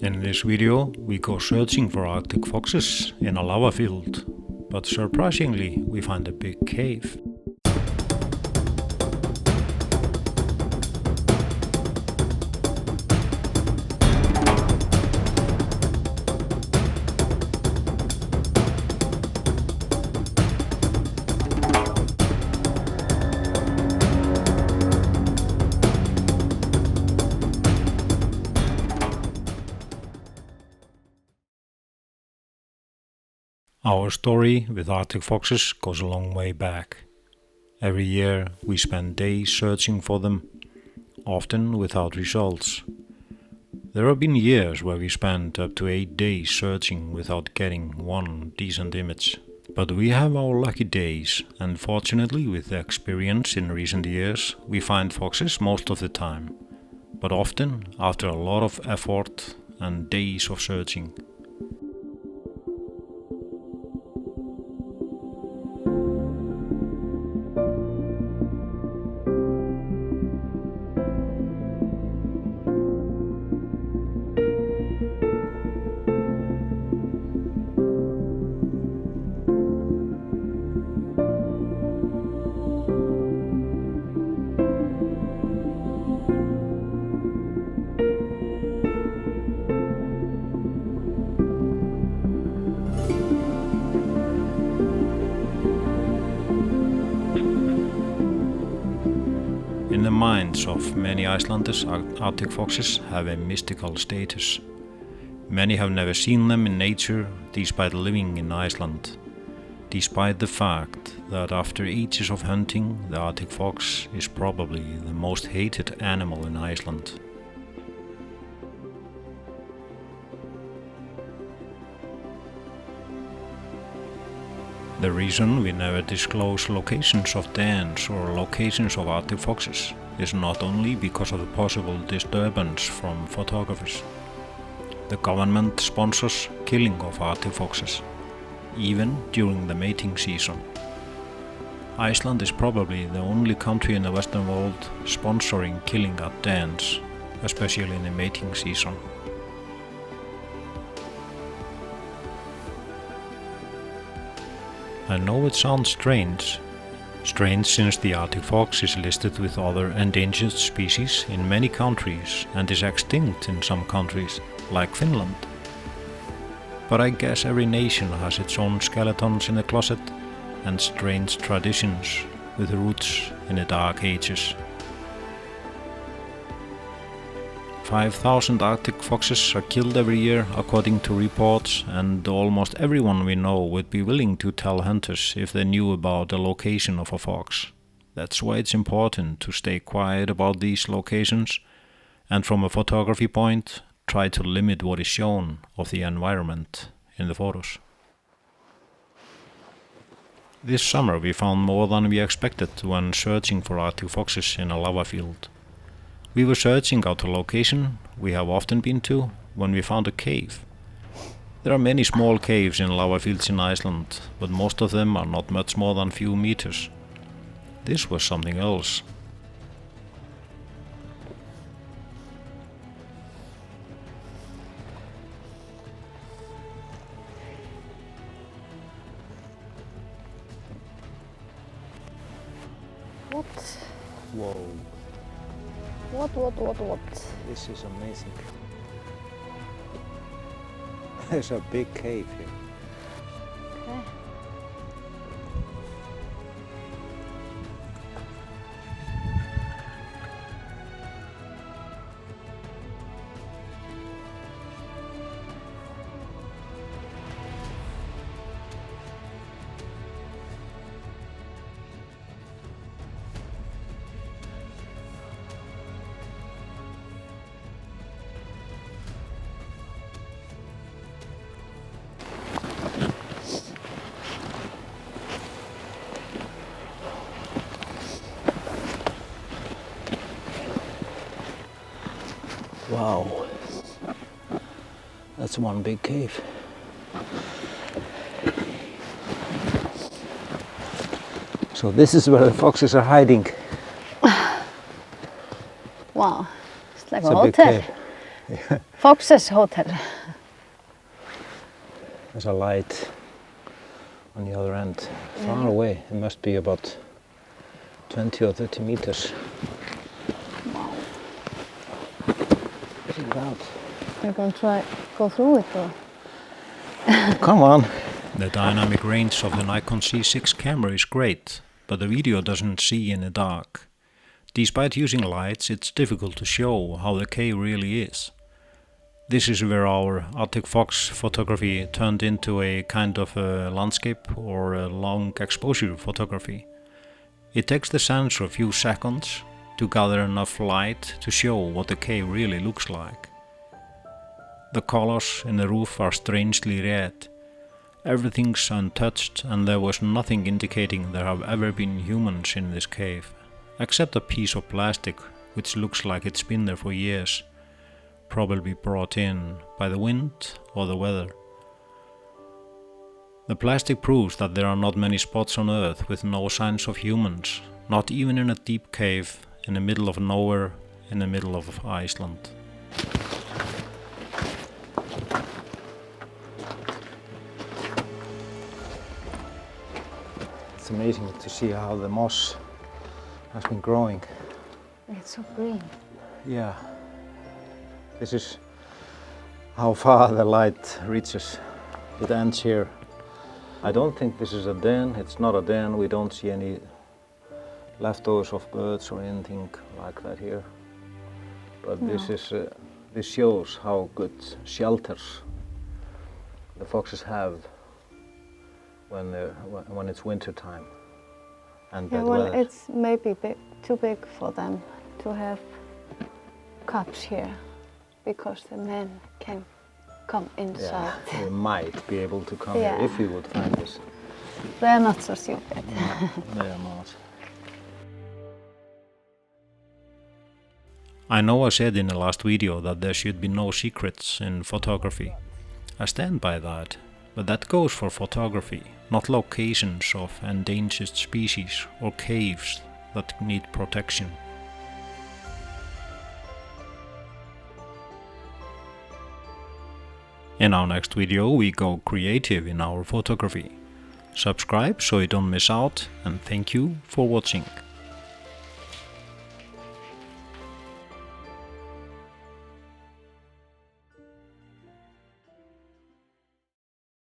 In this video, we go searching for Arctic foxes in a lava field, but surprisingly, we find a big cave. Our story with Arctic foxes goes a long way back. Every year we spend days searching for them, often without results. There have been years where we spent up to 8 days searching without getting one decent image. But we have our lucky days, and fortunately with the experience in recent years, we find foxes most of the time, but often after a lot of effort and days of searching. In the minds of many Icelanders, Arctic foxes have a mystical status. Many have never seen them in nature despite living in Iceland, despite the fact that after ages of hunting, the Arctic fox is probably the most hated animal in Iceland. The reason we never disclose locations of dens or locations of Arctic foxes is not only because of the possible disturbance from photographers. The government sponsors killing of Arctic foxes, even during the mating season. Iceland is probably the only country in the Western world sponsoring killing at dens, especially in the mating season. I know it sounds strange since the Arctic fox is listed with other endangered species in many countries and is extinct in some countries, like Finland. But I guess every nation has its own skeletons in the closet and strange traditions with roots in the dark ages. 5,000 Arctic foxes are killed every year according to reports, and almost everyone we know would be willing to tell hunters if they knew about the location of a fox. That's why it's important to stay quiet about these locations, and from a photography point, try to limit what is shown of the environment in the photos. This summer we found more than we expected when searching for Arctic foxes in a lava field. We were searching out a location we have often been to when we found a cave. There are many small caves in lava fields in Iceland, but most of them are not much more than few meters. This was something else. What? Whoa. What? This is amazing. There's a big cave here. Okay. Wow, that's one big cave. So this is where the foxes are hiding. Wow, it's like It's a a big hotel. cave. FOXES hotel. There's a light on the other end, far away. It must be about 20 or 30 meters. Check it out. You're going to go through it or? Come on. The dynamic range of the Nikon Z6 camera is great, but the video doesn't see in the dark. Despite using lights, it's difficult to show how the cave really is. This is where our Arctic Fox photography turned into a kind of a landscape or a long exposure photography. It takes the sensor a few seconds to gather enough light to show what the cave really looks like. The colors in the roof are strangely red. Everything's untouched and there was nothing indicating there have ever been humans in this cave, except a piece of plastic which looks like it's been there for years, probably brought in by the wind or the weather. The plastic proves that there are not many spots on Earth with no signs of humans, not even in a deep cave in the middle of nowhere in the middle of Iceland. It's amazing to see how the moss has been growing. It's so green. Yeah. This is how far the light reaches. It ends here. I don't think this is a den. It's not a den. We don't see any leftovers of birds or anything like that here. But No. this shows how good shelters the foxes have when it's winter time and Yeah, bad well, weather. it's maybe too big for them to have cups here because the men can come inside. Yeah, we might be able to come Yeah. here if we would find this. They're not so stupid. They are not. I know I said in the last video that there should be no secrets in photography. I stand by that, but that goes for photography, not locations of endangered species or caves that need protection. In our next video we go creative in our photography. Subscribe so you don't miss out, and thank you for watching.